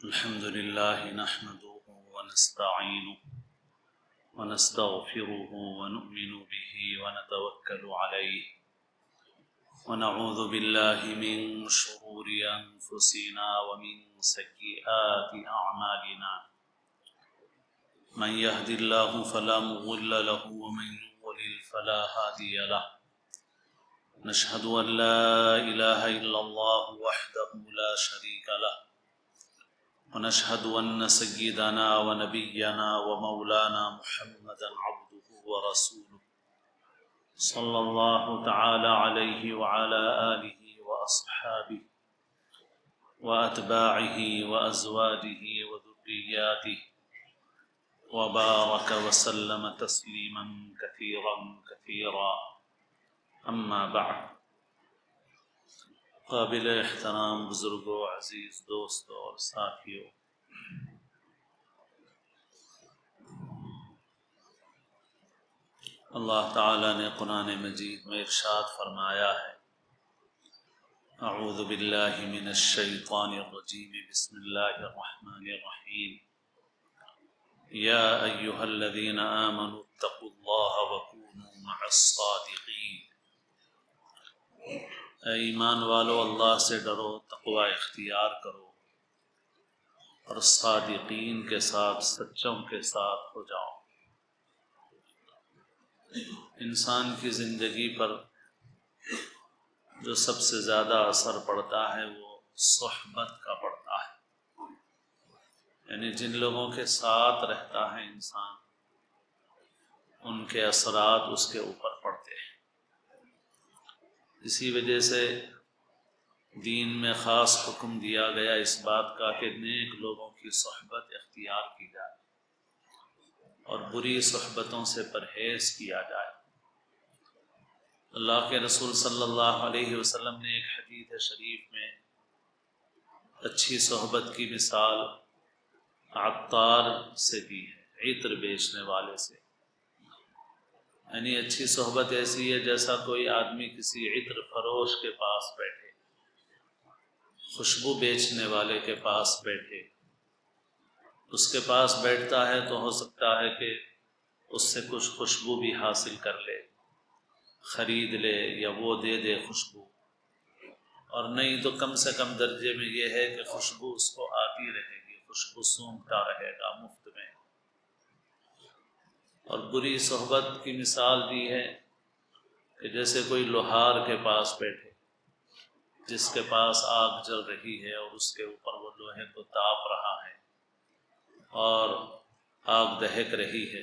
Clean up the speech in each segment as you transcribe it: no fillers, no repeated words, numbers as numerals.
الحمد لله نحمده ونستعينه ونستغفره ونؤمن به ونتوكل عليه ونعوذ بالله من شرور أنفسنا ومن سيئات أعمالنا من يهد الله فلا مضل له ومن يضلل فلا هادي له نشهد أن لا إله إلا الله وحده لا شريك له ونشهد أن سيدنا ونبينا ومولانا محمدا عبده ورسوله صلى الله تعالى عليه وعلى آله وأصحابه وأتباعه وأزواجه وذرياته وبارك وسلم تسليما كثيرا كثيرا أما بعد قابل احترام بزرگوں، عزیز دوستوں اور ساتھیوں، اللہ تعالی نے قرآن مجید میں ارشاد فرمایا ہے: اعوذ باللہ من الشیطان الرجیم، بسم اللہ الرحمن الرحیم، یا ایہا الذین آمنوا اتقوا اللہ وکونوا مع الصادقین۔ اے ایمان والو، اللہ سے ڈرو، تقوی اختیار کرو اور صادقین کے ساتھ، سچوں کے ساتھ ہو جاؤ۔ انسان کی زندگی پر جو سب سے زیادہ اثر پڑتا ہے وہ صحبت کا پڑتا ہے، یعنی جن لوگوں کے ساتھ رہتا ہے انسان، ان کے اثرات اس کے اوپر پڑتے ہیں۔ اسی وجہ سے دین میں خاص حکم دیا گیا اس بات کا کہ نیک لوگوں کی صحبت اختیار کی جائے اور بری صحبتوں سے پرہیز کیا جائے۔ اللہ کے رسول صلی اللہ علیہ وسلم نے ایک حدیث شریف میں اچھی صحبت کی مثال عطار سے دی ہے، عطر بیچنے والے سے۔ یعنی اچھی صحبت ایسی ہے جیسا کوئی آدمی کسی عطر فروش کے پاس بیٹھے، خوشبو بیچنے والے کے پاس بیٹھے، اس کے پاس بیٹھتا ہے تو ہو سکتا ہے کہ اس سے کچھ خوشبو بھی حاصل کر لے، خرید لے یا وہ دے دے خوشبو، اور نہیں تو کم سے کم درجے میں یہ ہے کہ خوشبو اس کو آتی رہے گی، خوشبو سونگھتا رہے گا مفت میں۔ اور بری صحبت کی مثال دی ہے کہ جیسے کوئی لوہار کے پاس بیٹھے، جس کے پاس آگ جل رہی ہے اور اس کے اوپر وہ لوہے کو تاپ رہا ہے اور آگ دہک رہی ہے،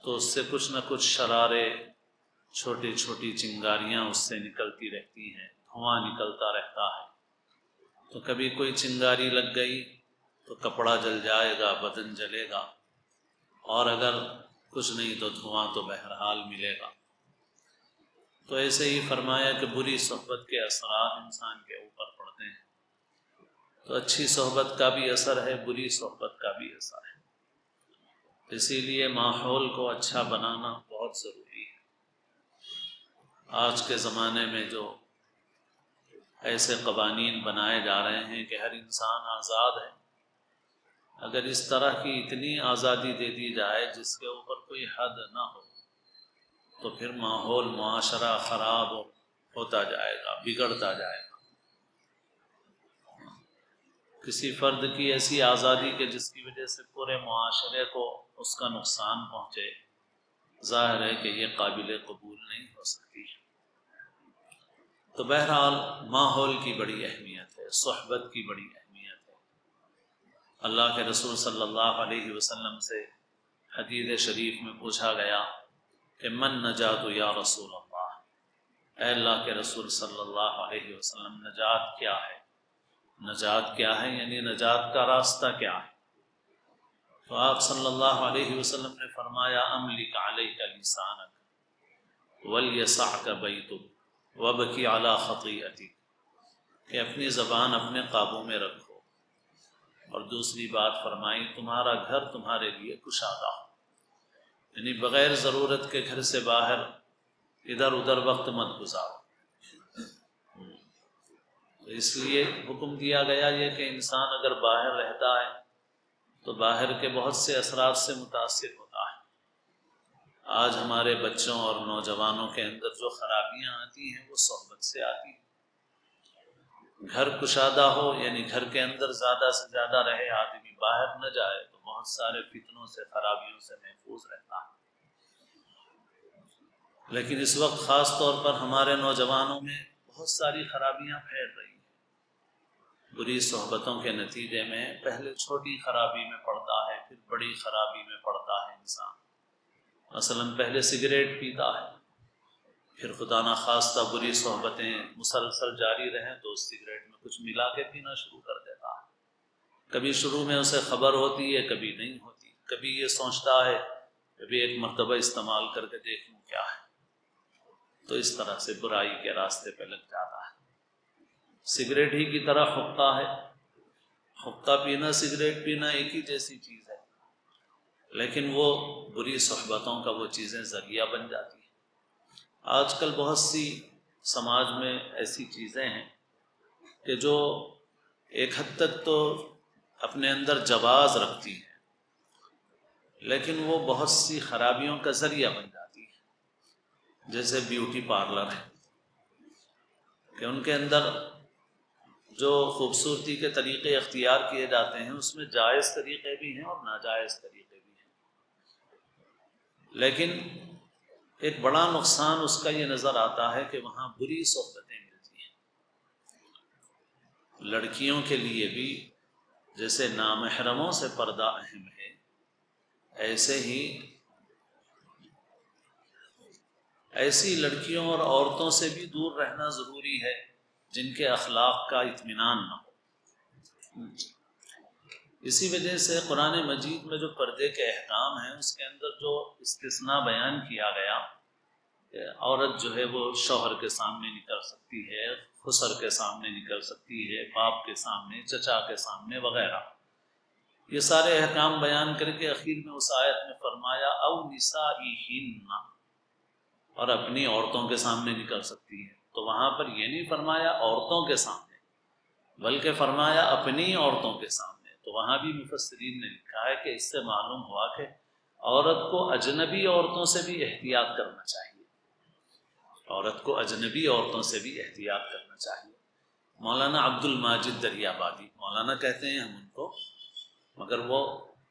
تو اس سے کچھ نہ کچھ شرارے، چھوٹی چھوٹی چنگاریاں اس سے نکلتی رہتی ہیں، دھواں نکلتا رہتا ہے۔ تو کبھی کوئی چنگاری لگ گئی تو کپڑا جل جائے گا، بدن جلے گا، اور اگر کچھ نہیں تو دھواں تو بہرحال ملے گا۔ تو ایسے ہی فرمایا کہ بری صحبت کے اثرات انسان کے اوپر پڑتے ہیں۔ تو اچھی صحبت کا بھی اثر ہے، بری صحبت کا بھی اثر ہے، اسی لیے ماحول کو اچھا بنانا بہت ضروری ہے۔ آج کے زمانے میں جو ایسے قوانین بنائے جا رہے ہیں کہ ہر انسان آزاد ہے، اگر اس طرح کی اتنی آزادی دے دی جائے جس کے اوپر کوئی حد نہ ہو، تو پھر ماحول، معاشرہ خراب ہوتا جائے گا، بگڑتا جائے گا۔ کسی فرد کی ایسی آزادی کہ جس کی وجہ سے پورے معاشرے کو اس کا نقصان پہنچے، ظاہر ہے کہ یہ قابل قبول نہیں ہو سکتی۔ تو بہرحال ماحول کی بڑی اہمیت ہے، صحبت کی بڑی اہمیت ہے۔ اللہ کے رسول صلی اللہ علیہ وسلم سے حدیث شریف میں پوچھا گیا کہ من نجات یا رسول اللہ، اے اللہ کے رسول صلی اللہ علیہ وسلم، نجات کیا ہے؟ نجات کیا ہے یعنی نجات کا راستہ کیا ہے؟ تو آپ صلی اللہ علیہ وسلم نے فرمایا: املک علیک لسانک ولیسعک بیتک وابکی علی خطیئتک، کہ اپنی زبان اپنے قابو میں رکھو، اور دوسری بات فرمائی تمہارا گھر تمہارے لیے کشادہ ہو، یعنی بغیر ضرورت کے گھر سے باہر ادھر ادھر وقت مت گزارو۔ اس لیے حکم دیا گیا یہ کہ انسان اگر باہر رہتا ہے تو باہر کے بہت سے اثرات سے متاثر ہوتا ہے۔ آج ہمارے بچوں اور نوجوانوں کے اندر جو خرابیاں آتی ہیں وہ صحبت سے آتی ہیں۔ گھر کشادہ ہو، یعنی گھر کے اندر زیادہ سے زیادہ رہے، آدمی باہر نہ جائے تو بہت سارے فتنوں سے، خرابیوں سے محفوظ رہتا ہے۔ لیکن اس وقت خاص طور پر ہمارے نوجوانوں میں بہت ساری خرابیاں پھیل رہی ہیں۔ بری صحبتوں کے نتیجے میں پہلے چھوٹی خرابی میں پڑتا ہے، پھر بڑی خرابی میں پڑتا ہے انسان۔ مثلاً پہلے سگریٹ پیتا ہے، پھر خدا نخواستہ بری صحبتیں مسلسل جاری رہیں تو اس سگریٹ میں کچھ ملا کے پینا شروع کر دیتا ہے۔ کبھی شروع میں اسے خبر ہوتی ہے، کبھی نہیں ہوتی، کبھی یہ سوچتا ہے کبھی ایک مرتبہ استعمال کر کے دیکھوں کیا ہے، تو اس طرح سے برائی کے راستے پہ لگ جاتا ہے۔ سگریٹ ہی کی طرح حقہ ہے، حقہ پینا سگریٹ پینا ایک ہی جیسی چیز ہے، لیکن وہ بری صحبتوں کا وہ چیزیں ذریعہ بن جاتی ہیں۔ آج کل بہت سی سماج میں ایسی چیزیں ہیں کہ جو ایک حد تک تو اپنے اندر جواز رکھتی ہیں، لیکن وہ بہت سی خرابیوں کا ذریعہ بن جاتی ہیں۔ جیسے بیوٹی پارلر ہے کہ ان کے اندر جو خوبصورتی کے طریقے اختیار کیے جاتے ہیں اس میں جائز طریقے بھی ہیں اور ناجائز طریقے بھی ہیں، لیکن ایک بڑا نقصان اس کا یہ نظر آتا ہے کہ وہاں بری صحبتیں ملتی ہیں۔ لڑکیوں کے لیے بھی جیسے نامحرموں سے پردہ اہم ہے، ایسے ہی ایسی لڑکیوں اور عورتوں سے بھی دور رہنا ضروری ہے جن کے اخلاق کا اطمینان نہ ہو۔ اسی وجہ سے قرآن مجید میں جو پردے کے احکام ہیں اس کے اندر جو استثناء بیان کیا گیا کہ عورت جو ہے وہ شوہر کے سامنے نکل سکتی ہے، خسر کے سامنے نکل سکتی ہے، باپ کے سامنے، چچا کے سامنے وغیرہ، یہ سارے احکام بیان کر کے اخیر میں اس آیت میں فرمایا او نسائہن، اور اپنی عورتوں کے سامنے نکل سکتی ہے۔ تو وہاں پر یہ نہیں فرمایا عورتوں کے سامنے، بلکہ فرمایا اپنی عورتوں کے سامنے۔ تو وہاں بھی مفسرین نے لکھا ہے کہ اس سے معلوم ہوا کہ عورت کو اجنبی عورتوں سے بھی احتیاط کرنا چاہیے، عورت کو اجنبی عورتوں سے بھی احتیاط کرنا چاہیے۔ مولانا عبد الماجد دریابادی، مولانا کہتے ہیں ہم ان کو، مگر وہ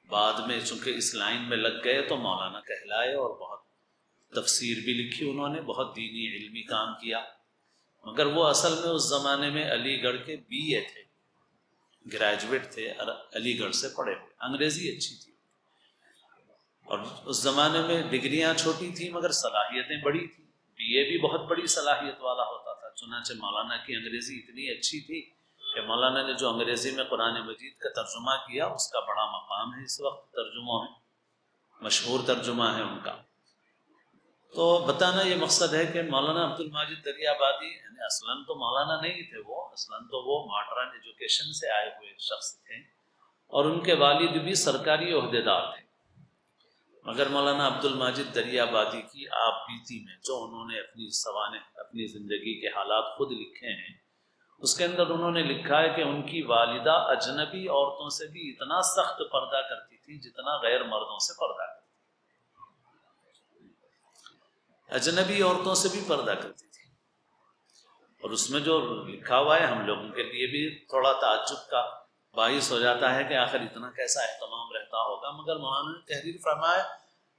بعد میں چونکہ اس لائن میں لگ گئے تو مولانا کہلائے، اور بہت تفسیر بھی لکھی انہوں نے، بہت دینی علمی کام کیا، مگر وہ اصل میں اس زمانے میں علی گڑھ کے BA تھے، گریجویٹ تھے، علی گڑھ سے پڑھے ہوئے، انگریزی اچھی تھی، اور اس زمانے میں ڈگریاں چھوٹی تھیں مگر صلاحیتیں بڑی تھیں۔ BA بھی بہت بڑی صلاحیت والا ہوتا تھا، چنانچہ مولانا کی انگریزی اتنی اچھی تھی کہ مولانا نے جو انگریزی میں قرآن مجید کا ترجمہ کیا اس کا بڑا مقام ہے اس وقت ترجموں میں، مشہور ترجمہ ہے ان کا۔ تو بتانا یہ مقصد ہے کہ مولانا عبد الماجد دریابادی یعنی اصلاً تو مولانا نہیں تھے، وہ اصلاً تو وہ ماڈرن ایجوکیشن سے آئے ہوئے شخص تھے، اور ان کے والد بھی سرکاری عہدیدار تھے، مگر مولانا عبد الماجد دریابادی کی آپ بیتی میں جو انہوں نے اپنی سوانح، اپنی زندگی کے حالات خود لکھے ہیں، اس کے اندر انہوں نے لکھا ہے کہ ان کی والدہ اجنبی عورتوں سے بھی اتنا سخت پردہ کرتی تھی جتنا غیر مردوں سے پردہ کرتی، اجنبی عورتوں سے بھی پردہ کرتی تھی۔ اور اس میں جو لکھا ہوا ہے ہم لوگوں کے لیے بھی تھوڑا تعجب کا باعث ہو جاتا ہے کہ آخر اتنا کیسا اہتمام رہتا ہوگا، مگر مولانا نے تحریر فرمایا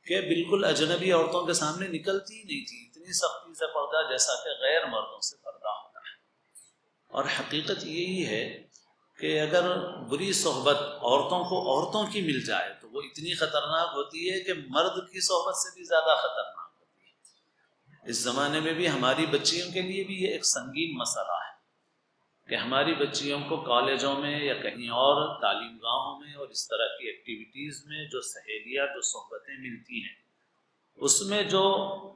کہ بالکل اجنبی عورتوں کے سامنے نکلتی ہی نہیں تھی، اتنی سختی سے پردہ جیسا کہ غیر مردوں سے پردہ ہوتا ہے۔ اور حقیقت یہی ہے کہ اگر بری صحبت عورتوں کو عورتوں کی مل جائے تو وہ اتنی خطرناک ہوتی ہے کہ مرد کی صحبت سے بھی زیادہ خطرناک ہوتی ہے۔ اس زمانے میں بھی ہماری بچیوں کے لیے بھی یہ ایک سنگین مسئلہ ہے کہ ہماری بچیوں کو کالجوں میں یا کہیں اور تعلیم گاہوں میں اور اس طرح کی ایکٹیویٹیز میں جو سہیلیاں، جو صحبتیں ملتی ہیں، اس میں جو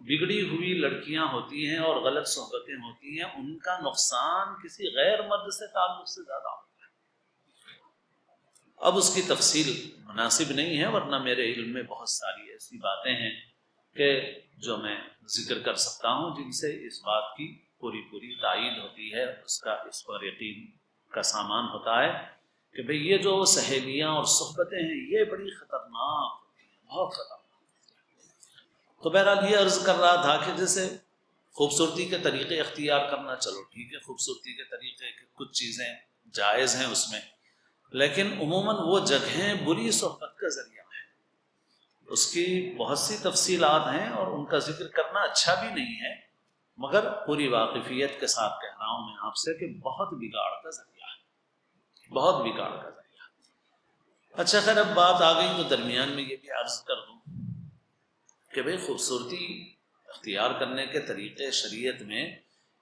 بگڑی ہوئی لڑکیاں ہوتی ہیں اور غلط صحبتیں ہوتی ہیں، ان کا نقصان کسی غیر مرد سے تعلق سے زیادہ ہوتا ہے۔ اب اس کی تفصیل مناسب نہیں ہے، ورنہ میرے علم میں بہت ساری ایسی باتیں ہیں کہ جو میں ذکر کر سکتا ہوں جن سے اس بات کی پوری تائید ہوتی ہے، اس کا اس پر یقین کا سامان ہوتا ہے کہ بھئی یہ جو سہیلیاں اور صحبتیں ہیں یہ بڑی خطرناک ہوتی ہیں، بہت خطرناک۔ تو بہرحال یہ عرض کر رہا تھا کہ جیسے خوبصورتی کے طریقے اختیار کرنا، چلو ٹھیک ہے، خوبصورتی کے طریقے کچھ چیزیں جائز ہیں اس میں، لیکن عموماً وہ جگہیں بری صحبت کا ذریعہ ہے، اس کی بہت سی تفصیلات ہیں اور ان کا ذکر کرنا اچھا بھی نہیں ہے، مگر پوری واقفیت کے ساتھ کہہ رہا ہوں میں آپ سے کہ بہت بگاڑ کا ذریعہ ہے، بہت بگاڑ کا ذریعہ ہے۔ اچھا خیر، اب بات آ گئی تو درمیان میں یہ بھی عرض کر دوں کہ بھئی خوبصورتی اختیار کرنے کے طریقے شریعت میں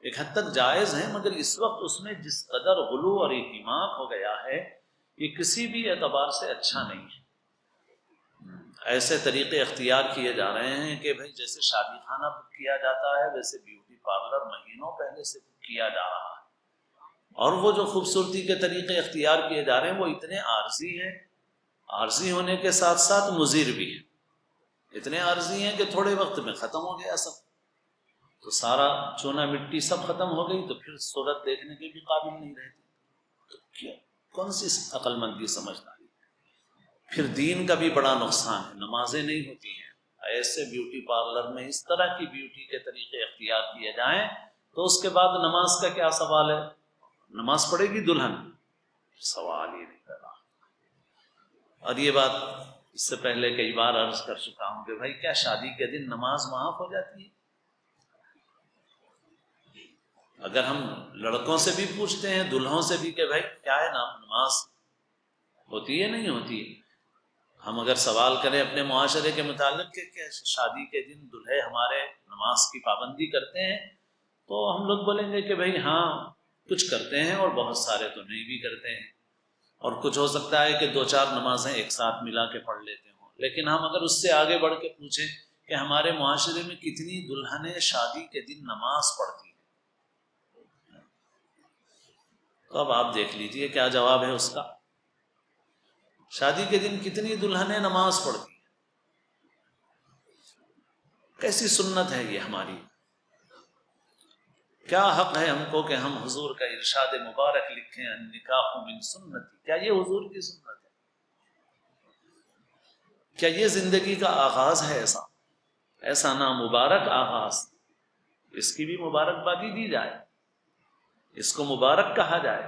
ایک حد تک جائز ہیں، مگر اس وقت اس میں جس قدر غلو اور اہتمام ہو گیا ہے یہ کسی بھی اعتبار سے اچھا نہیں ہے۔ ایسے طریقے اختیار کیے جا رہے ہیں کہ بھئی جیسے شادی خانہ بک کیا جاتا ہے ویسے بیوٹی پارلر مہینوں پہلے سے بک کیا جا رہا ہے، اور وہ جو خوبصورتی کے طریقے اختیار کیے جا رہے ہیں وہ اتنے عارضی ہیں، عارضی ہونے کے ساتھ ساتھ مضر بھی ہیں، اتنے عارضی ہیں کہ تھوڑے وقت میں ختم ہو گیا سب، تو سارا چونا مٹی سب ختم ہو گئی تو پھر صورت دیکھنے کے بھی قابل نہیں رہتی، تو کیا کون سی عقل مندی سمجھداری؟ پھر دین کا بھی بڑا نقصان ہے، نمازیں نہیں ہوتی ہیں، ایسے بیوٹی پارلر میں اس طرح کی بیوٹی کے طریقے اختیار کیے جائیں تو اس کے بعد نماز کا کیا سوال ہے؟ نماز پڑھے گی دلہن؟ سوال ہی نہیں پیدا۔ اور یہ بات اس سے پہلے کئی بار عرض کر چکا ہوں کہ بھائی کیا شادی کے دن نماز معاف ہو جاتی ہے؟ اگر ہم لڑکوں سے بھی پوچھتے ہیں، دلہوں سے بھی کہ بھائی کیا ہے نماز ہوتی ہے نہیں ہوتی ہے، ہم اگر سوال کریں اپنے معاشرے کے متعلق کہ شادی کے دن دلہے ہمارے نماز کی پابندی کرتے ہیں، تو ہم لوگ بولیں گے کہ بھائی ہاں کچھ کرتے ہیں اور بہت سارے تو نہیں بھی کرتے ہیں، اور کچھ ہو سکتا ہے کہ 2-4 نمازیں ایک ساتھ ملا کے پڑھ لیتے ہوں۔ لیکن ہم اگر اس سے آگے بڑھ کے پوچھیں کہ ہمارے معاشرے میں کتنی دلہنیں شادی کے دن نماز پڑھتی ہیں، تو اب آپ دیکھ لیجئے کیا جواب ہے اس کا۔ شادی کے دن کتنی دلہنیں نماز پڑھتی ہیں؟ کیسی سنت ہے یہ ہماری؟ کیا حق ہے ہم کو کہ ہم حضور کا ارشاد مبارک لکھیں النکاح من سنتی؟ کیا یہ حضور کی سنت ہے؟ کیا یہ زندگی کا آغاز ہے؟ ایسا نامبارک آغاز، اس کی بھی مبارکبادی دی جائے، اس کو مبارک کہا جائے؟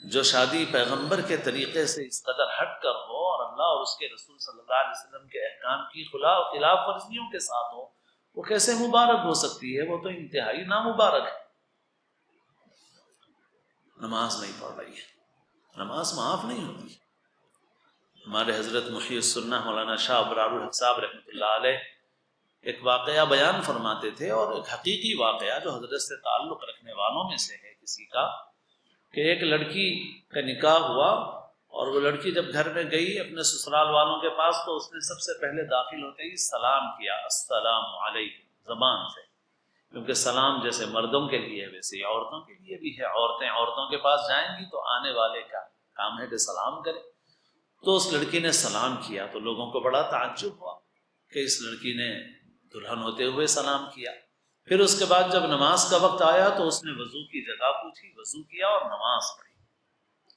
جو شادی پیغمبر کے طریقے سے اس قدر ہٹ کر ہو اور اللہ اور اس کے رسول صلی اللہ علیہ وسلم کے احکام کی خلاف ورزیوں کے ساتھ ہو، وہ کیسے مبارک ہو سکتی ہے؟ وہ تو انتہائی نامبارک ہے۔ نماز نہیں پڑھ رہی ہے، نماز معاف نہیں ہوتی۔ ہمارے حضرت محی السنہ مولانا شاہ ابرار الحق صاحب رحمۃ اللہ علیہ ایک واقعہ بیان فرماتے تھے، اور ایک حقیقی واقعہ جو حضرت سے تعلق رکھنے والوں میں سے ہے کسی کا، کہ ایک لڑکی کا نکاح ہوا اور وہ لڑکی جب گھر میں گئی اپنے سسرال والوں کے پاس تو اس نے سب سے پہلے داخل ہوتے ہی سلام کیا، السلام علیکم، زبان سے، کیونکہ سلام جیسے مردوں کے لیے ویسے ہی عورتوں کے لیے بھی ہے، عورتیں عورتوں کے پاس جائیں گی تو آنے والے کا کام ہے کہ سلام کرے۔ تو اس لڑکی نے سلام کیا تو لوگوں کو بڑا تعجب ہوا کہ اس لڑکی نے دلہن ہوتے ہوئے سلام کیا۔ پھر اس کے بعد جب نماز کا وقت آیا تو اس نے وضو کی جگہ پوچھی، وضو کیا اور نماز پڑھی،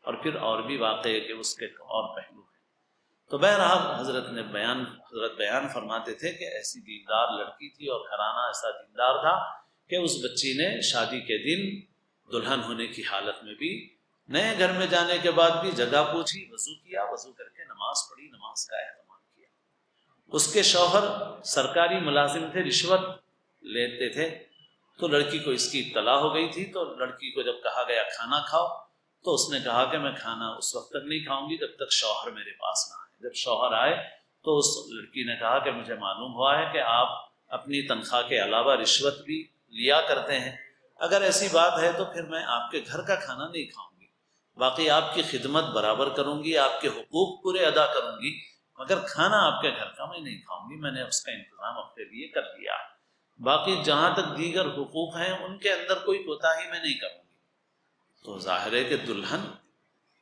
اور پھر اور بھی واقعے کہ اس کے اور پہلو ہیں۔ تو بہرحال حضرت بیان فرماتے تھے کہ ایسی دیندار لڑکی تھی اور گھرانہ ایسا دیندار تھا کہ اس بچی نے شادی کے دن دلہن ہونے کی حالت میں بھی نئے گھر میں جانے کے بعد بھی جگہ پوچھی، وضو کیا، وضو کر کے نماز پڑھی، نماز کا اہتمام کیا۔ اس کے شوہر سرکاری ملازم تھے، رشوت لیتے تھے، تو لڑکی کو اس کی اطلاع ہو گئی تھی، تو لڑکی کو جب کہا گیا کھانا کھاؤ تو اس نے کہا کہ میں کھانا اس وقت تک نہیں کھاؤں گی جب تک شوہر میرے پاس نہ آئے۔ جب شوہر آئے تو اس لڑکی نے کہا کہ مجھے معلوم ہوا ہے کہ آپ اپنی تنخواہ کے علاوہ رشوت بھی لیا کرتے ہیں، اگر ایسی بات ہے تو پھر میں آپ کے گھر کا کھانا نہیں کھاؤں گی، باقی آپ کی خدمت برابر کروں گی، آپ کے حقوق پورے ادا کروں گی، مگر کھانا آپ کے گھر کا میں نہیں کھاؤں گی، میں نے اس کا انتظام اپنے لیے کر لیا ہے، باقی جہاں تک دیگر حقوق ہیں ان کے اندر کوئی کوتاہی میں نہیں کروں گی۔ تو ظاہر ہے کہ دلہن،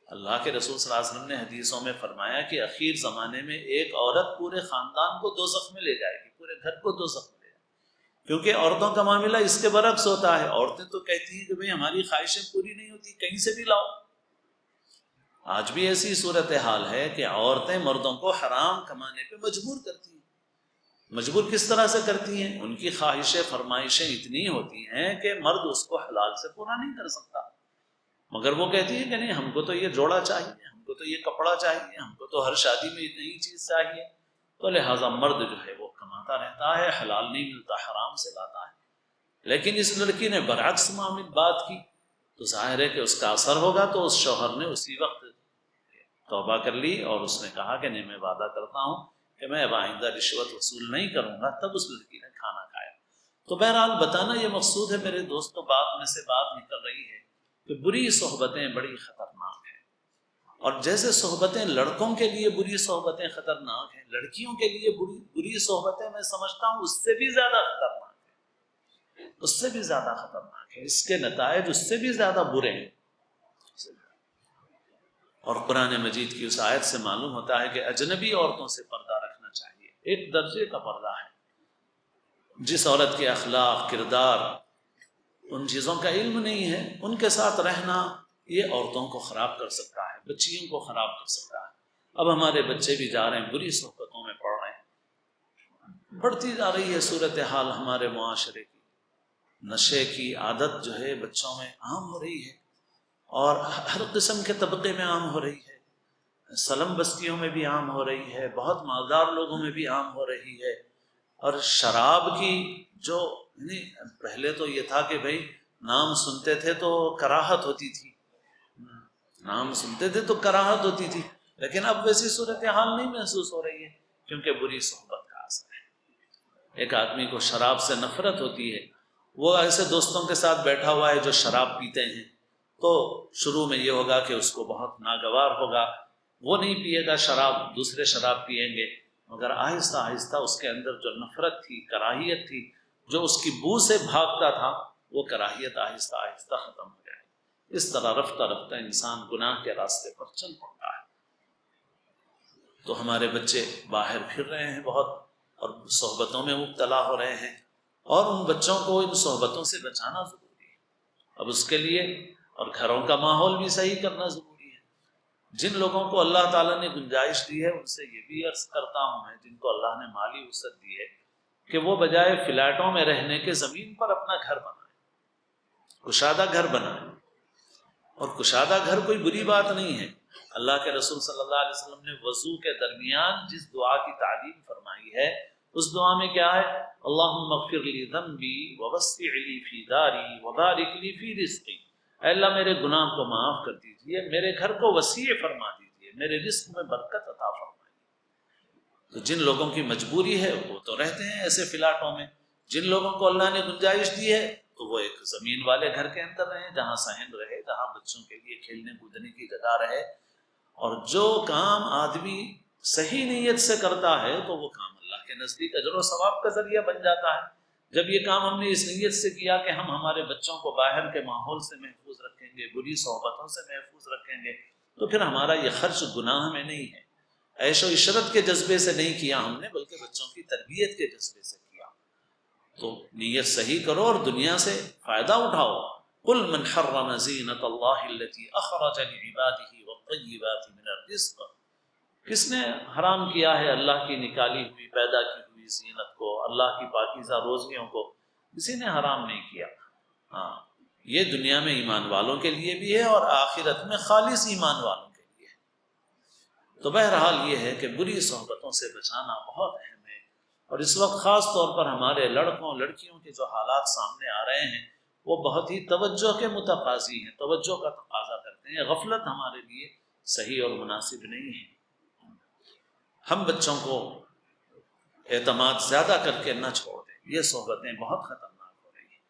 اللہ کے رسول صلی اللہ علیہ وسلم نے حدیثوں میں فرمایا کہ اخیر زمانے میں ایک عورت پورے خاندان کو دوزخ میں لے جائے گی، پورے گھر کو دوزخ میں لے جائے گی۔ کیونکہ عورتوں کا معاملہ اس کے برعکس ہوتا ہے. عورتیں تو کہتی ہیں کہ بھئی ہماری خواہشیں پوری نہیں ہوتی، کہیں سے بھی لاؤ. آج بھی ایسی صورتحال ہے کہ عورتیں مردوں کو حرام کمانے پہ مجبور کرتی ہیں. مجبور کس طرح سے کرتی ہیں؟ ان کی خواہشیں فرمائشیں اتنی ہوتی ہیں کہ مرد اس کو حلال سے پورا نہیں کر سکتا، مگر وہ کہتی ہے کہ نہیں، ہم کو تو یہ جوڑا چاہیے، ہم کو تو یہ کپڑا چاہیے، ہم کو تو ہر شادی میں اتنی چیز چاہیے. تو لہٰذا مرد جو ہے وہ کماتا رہتا ہے، حلال نہیں ملتا، حرام سے لاتا ہے. لیکن اس لڑکی نے برعکس معامل بات کی تو ظاہر ہے کہ اس کا اثر ہوگا. تو اس شوہر نے اسی وقت توبہ کر لی اور اس نے کہا کہ نہیں، میں وعدہ کرتا ہوں کہ میں اب آئندہ رشوت وصول نہیں کروں گا. تب اس لڑکی نے کھانا کھایا. تو بہرحال بتانا یہ مقصود ہے میرے دوستوں، بات میں سے بات نکل رہی ہے کہ بری صحبتیں بڑی خطرناک ہیں. اور جیسے صحبتیں لڑکوں کے لیے بری صحبتیں خطرناک ہیں، لڑکیوں کے لیے بری صحبتیں میں سمجھتا ہوں اس سے بھی زیادہ خطرناک ہیں، اس سے بھی زیادہ خطرناک ہے. اس کے نتائج اس سے بھی زیادہ برے ہیں. اور قرآن مجید کی اس آیت سے معلوم ہوتا ہے کہ اجنبی عورتوں سے پردہ رکھنا چاہیے. ایک درجے کا پردہ ہے. جس عورت کے اخلاق، کردار، ان چیزوں کا علم نہیں ہے، ان کے ساتھ رہنا یہ عورتوں کو خراب کر سکتا ہے، بچیوں کو خراب کر سکتا ہے. اب ہمارے بچے بھی جا رہے ہیں، بری صحبتوں میں پڑ رہے ہیں. بڑھتی جا رہی ہے صورتحال ہمارے معاشرے کی. نشے کی عادت جو ہے بچوں میں عام ہو رہی ہے، اور ہر قسم کے طبقے میں عام ہو رہی ہے. سلم بستیوں میں بھی عام ہو رہی ہے، بہت مالدار لوگوں میں بھی عام ہو رہی ہے. اور شراب کی جو پہلے تو یہ تھا کہ بھئی نام سنتے تھے تو کراہت ہوتی تھی، نام سنتے تھے تو کراہت ہوتی تھی، لیکن اب ویسی صورتحال نہیں محسوس ہو رہی ہے کیونکہ بری صحبت کا اثر ہے. ایک آدمی کو شراب سے نفرت ہوتی ہے، وہ ایسے دوستوں کے ساتھ بیٹھا ہوا ہے جو شراب پیتے ہیں، تو شروع میں یہ ہوگا کہ اس کو بہت ناگوار ہوگا، وہ نہیں پیے گا شراب، دوسرے شراب پیئیں گے، مگر آہستہ آہستہ اس کے اندر جو نفرت تھی، کراہیت تھی، جو اس کی بو سے بھاگتا تھا، وہ کراہیت آہستہ آہستہ ختم ہو جائے. اس طرح رفتہ رفتہ انسان گناہ کے راستے پر چل پڑتا ہے. تو ہمارے بچے باہر پھر رہے ہیں بہت، اور صحبتوں میں مبتلا ہو رہے ہیں، اور ان بچوں کو ان صحبتوں سے بچانا ضروری ہے. اب اس کے لیے اور گھروں کا ماحول بھی صحیح کرنا ضروری ہے. جن لوگوں کو اللہ تعالیٰ نے گنجائش دی ہے ان سے یہ بھی عرض کرتا ہوں میں، جن کو اللہ نے مالی وسعت دی ہے، کہ وہ بجائے فلیٹوں میں رہنے کے زمین پر اپنا گھر بنائیں، کشادہ گھر بنائیں. اور کشادہ گھر کوئی بری بات نہیں ہے. اللہ کے رسول صلی اللہ علیہ وسلم نے وضو کے درمیان جس دعا کی تعلیم فرمائی ہے، اس دعا میں کیا ہے؟ اللہم اغفر لی ذنبی ووسع لی فی داری وبارک لی فی رزقی. اے اللہ میرے گناہ کو معاف کر دیجئے، میرے گھر کو وسیع فرما دیجئے، میرے رزق میں برکت عطا فرمائیے. تو جن لوگوں کی مجبوری ہے وہ تو رہتے ہیں ایسے فلیٹوں میں، جن لوگوں کو اللہ نے گنجائش دی ہے تو وہ ایک زمین والے گھر کے اندر رہیں، جہاں صحن رہے، جہاں بچوں کے لیے کھیلنے کودنے کی جگہ رہے. اور جو کام آدمی صحیح نیت سے کرتا ہے تو وہ کام اللہ کے نزدیک اجر و ثواب کا ذریعہ بن جاتا ہے. جب یہ کام ہم نے اس نیت سے کیا کہ ہم ہمارے بچوں کو باہر کے ماحول سے محفوظ رکھیں گے، بری صحبتوں سے محفوظ رکھیں گے، تو پھر ہمارا یہ خرچ گناہ میں نہیں ہے، عیش و عشرت کے جذبے سے نہیں کیا ہم نے، بلکہ بچوں کی تربیت کے جذبے سے کیا. تو نیت صحیح کرو اور دنیا سے فائدہ اٹھاؤ. قل من حرم زینت اللہ التی اخرج لعباده والطیبات من الرزق. کس نے حرام کیا ہے اللہ کی نکالی ہوئی، پیدا کی ہوئی زینت کو، اللہ کی پاکیزہ روزیوں کو؟ کسی نے حرام نہیں کیا. ہاں، یہ دنیا میں ایمان والوں کے لیے بھی ہے اور آخرت میں خالص ایمان والوں کے لیے ہے. تو بہرحال یہ ہے کہ بری صحبتوں سے بچانا بہت اہم ہے. اور اس وقت خاص طور پر ہمارے لڑکوں لڑکیوں کے جو حالات سامنے آ رہے ہیں وہ بہت ہی توجہ کے متقاضی ہیں، توجہ کا تقاضا کرتے ہیں. غفلت ہمارے لیے صحیح اور مناسب نہیں ہے. ہم بچوں کو اعتماد زیادہ کر کے نہ چھوڑ دیں، یہ صحبتیں بہت خطرناک ہو رہی ہیں.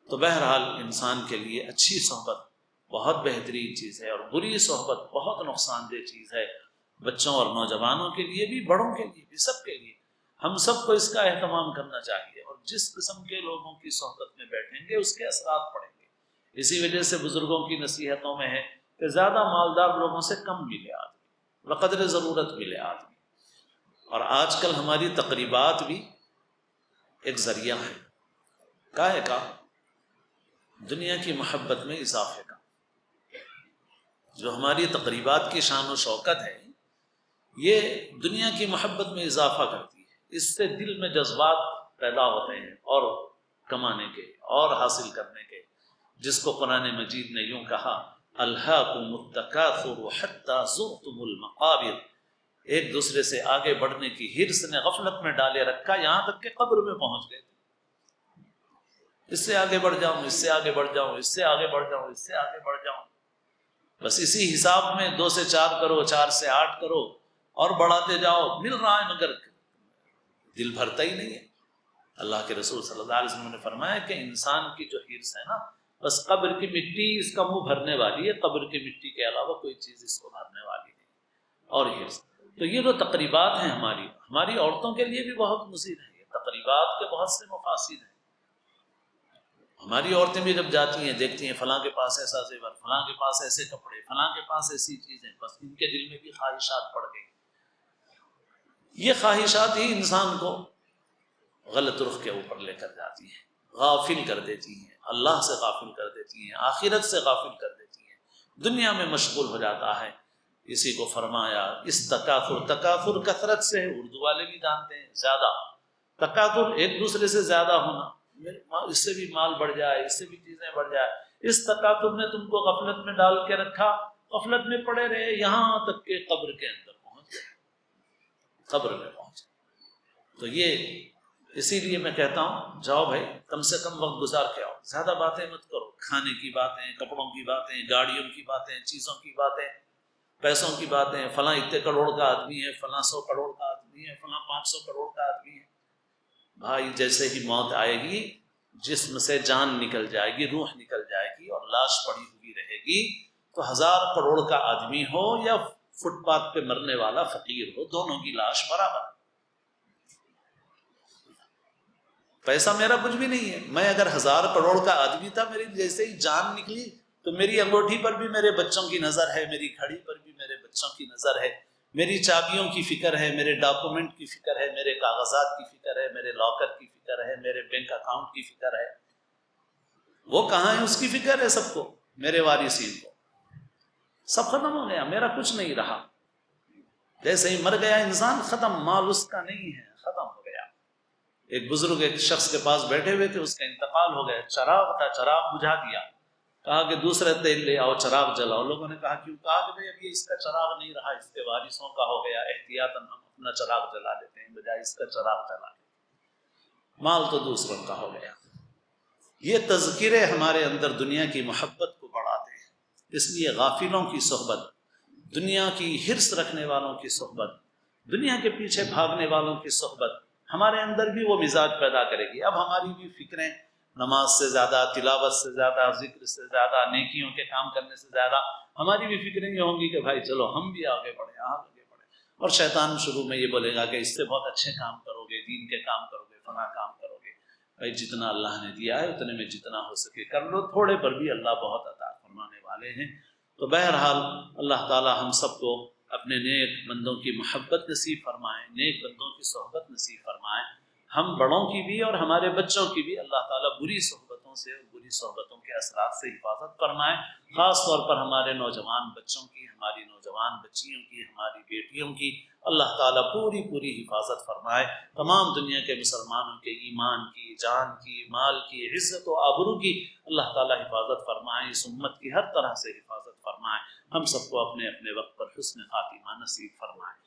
تو بہرحال انسان کے لیے اچھی صحبت بہت بہترین چیز ہے، اور بری صحبت بہت نقصان دہ چیز ہے، بچوں اور نوجوانوں کے لیے بھی، بڑوں کے لیے بھی، سب کے لیے. ہم سب کو اس کا اہتمام کرنا چاہیے، اور جس قسم کے لوگوں کی صحبت میں بیٹھیں گے اس کے اثرات پڑیں گے. اسی وجہ سے بزرگوں کی نصیحتوں میں ہے کہ زیادہ مالدار لوگوں سے کم ملے آدمی، بقدر ضرورت ملے آدمی. اور آج کل ہماری تقریبات بھی ایک ذریعہ ہے. کاہے کا؟ دنیا کی محبت میں اضافے کا۔ جو ہماری تقریبات کی شان و شوکت ہے یہ دنیا کی محبت میں اضافہ کرتی ہے، اس سے دل میں جذبات پیدا ہوتے ہیں اور کمانے کے اور حاصل کرنے کے، جس کو قرآن مجید نے یوں کہا الہاکم التکاثر حتی زرتم المقابر، ایک دوسرے سے آگے بڑھنے کی ہرس نے غفلت میں ڈالے رکھا یہاں تک کہ قبر میں پہنچ گئے، اس سے آگے بڑھ جاؤں، اس سے آگے بڑھ جاؤں، اس سے آگے بڑھ جاؤں، اس سے آگے بڑھ جاؤں، بس اسی حساب میں 2 سے 4 کرو، 4 سے 8 کرو اور بڑھاتے جاؤ، مل رہا ہے مگر دل بھرتا ہی نہیں ہے۔ اللہ کے رسول صلی اللہ علیہ وسلم نے فرمایا کہ انسان کی جو ہرس ہے نا، بس قبر کی مٹی اس کا منہ بھرنے والی ہے، قبر کی مٹی کے علاوہ کوئی چیز اس کو بھرنے والی نہیں، اور ہرس۔ تو یہ جو تقریبات ہیں ہماری عورتوں کے لیے بھی بہت مضر ہیں، یہ تقریبات کے بہت سے مفاسد ہیں۔ ہماری عورتیں بھی جب جاتی ہیں دیکھتی ہیں فلاں کے پاس ایسا زیور، فلاں کے پاس ایسے کپڑے، فلاں کے پاس ایسی چیزیں، بس ان کے دل میں بھی خواہشات پڑ گئی۔ یہ خواہشات ہی انسان کو غلط رخ کے اوپر لے کر جاتی ہیں، غافل کر دیتی ہیں، اللہ سے غافل کر دیتی ہیں، آخرت سے غافل کر دیتی ہیں، دنیا میں مشغول ہو جاتا ہے۔ اسی کو فرمایا اس تکاثر کثرت سے ہے، اردو والے بھی جانتے ہیں، زیادہ تکاثر، ایک دوسرے سے زیادہ ہونا، اس سے بھی مال بڑھ جائے، اس سے بھی چیزیں بڑھ جائے، اس تکاثر نے تم کو غفلت میں ڈال کے رکھا، غفلت میں پڑے رہے یہاں تک کہ قبر کے اندر پہنچ گئے، قبر میں پہنچ گئے۔ تو یہ اسی لیے میں کہتا ہوں جاؤ بھائی کم سے کم وقت گزار کے آؤ، زیادہ باتیں مت کرو، کھانے کی باتیں، کپڑوں کی باتیں، گاڑیوں کی باتیں، چیزوں کی باتیں، پیسوں کی باتیں، فلاں اتنے کروڑ کا آدمی ہے، فلاں 100 کروڑ کا آدمی ہے، فلاں 500 کروڑ کا آدمی ہے۔ بھائی جیسے ہی موت آئے گی، جسم سے جان نکل جائے گی، روح نکل جائے گی اور لاش پڑی ہوئی رہے گی، تو 1000 کروڑ کا آدمی ہو یا فٹ پاتھ پہ مرنے والا فقیر ہو، دونوں کی لاش برابر۔ پیسہ میرا کچھ بھی نہیں ہے، میں اگر 1000 کروڑ کا آدمی تھا، میری جیسے ہی جان نکلی تو میری انگوٹھی پر بھی میرے بچوں کی نظر ہے، میری گھڑی پر بھی میرے بچوں کی نظر ہے، میری چابیوں کی فکر ہے، میرے ڈاکومنٹ کی فکر ہے، میرے کاغذات کی فکر ہے، میرے لاکر کی فکر ہے، میرے بینک اکاؤنٹ کی فکر ہے۔ وہ کہاں ہے اس کی فکر ہے سب کو، میرے وارثین کو۔ سب ختم ہو گیا، میرا کچھ نہیں رہا، جیسے ہی مر گیا انسان ختم، مال اس کا نہیں ہے، ختم ہو گیا۔ ایک بزرگ ایک شخص کے پاس بیٹھے ہوئے تھے، اس کا انتقال ہو گیا، چراغ تھا، چراغ بجھا دیا، کہا کہ دوسرا تیل لے آؤ، چراغ جلاؤ۔ لوگوں نے کہا کیوں؟ کہا کہ بھئی اب یہ اس کا چراغ نہیں رہا، اس کے وارثوں کا ہو گیا، احتیاطاً ہم اپنا چراغ جلا لیتے ہیں بجائے اس کا چراغ جلا لیتے ہیں، مال تو دوسروں کا ہو گیا۔ یہ تذکرے ہمارے اندر دنیا کی محبت کو بڑھاتے ہیں، اس لیے غافلوں کی صحبت، دنیا کی ہرس رکھنے والوں کی صحبت، دنیا کے پیچھے بھاگنے والوں کی صحبت ہمارے اندر بھی وہ مزاج پیدا کرے گی۔ اب ہماری بھی فکریں نماز سے زیادہ، تلاوت سے زیادہ، ذکر سے زیادہ، نیکیوں کے کام کرنے سے زیادہ ہماری بھی فکریں یہ ہوں گی کہ بھائی چلو ہم بھی آگے بڑھیں، آگے بڑھیں۔ اور شیطان شروع میں یہ بولے گا کہ اس سے بہت اچھے کام کرو گے، دین کے کام کرو گے، فلاں کام کرو گے۔ بھائی جتنا اللہ نے دیا ہے اتنے میں جتنا ہو سکے کر لو، تھوڑے پر بھی اللہ بہت عطا فرمانے والے ہیں۔ تو بہرحال اللہ تعالی ہم سب کو اپنے نیک بندوں کی محبت نصیب فرمائیں، نیک بندوں کی صحبت نصیب فرمائیں، ہم بڑوں کی بھی اور ہمارے بچوں کی بھی اللہ تعالیٰ بری صحبتوں سے اور بری صحبتوں کے اثرات سے حفاظت فرمائیں، خاص طور پر ہمارے نوجوان بچوں کی، ہماری نوجوان بچیوں کی، ہماری بیٹیوں کی اللہ تعالیٰ پوری حفاظت فرمائے، تمام دنیا کے مسلمانوں کے ایمان کی، جان کی، مال کی، عزت و آبرو کی اللہ تعالیٰ حفاظت فرمائے، اس امت کی ہر طرح سے حفاظت فرمائے، ہم سب کو اپنے اپنے وقت پر حسن خاتمہ نصیب فرمائے۔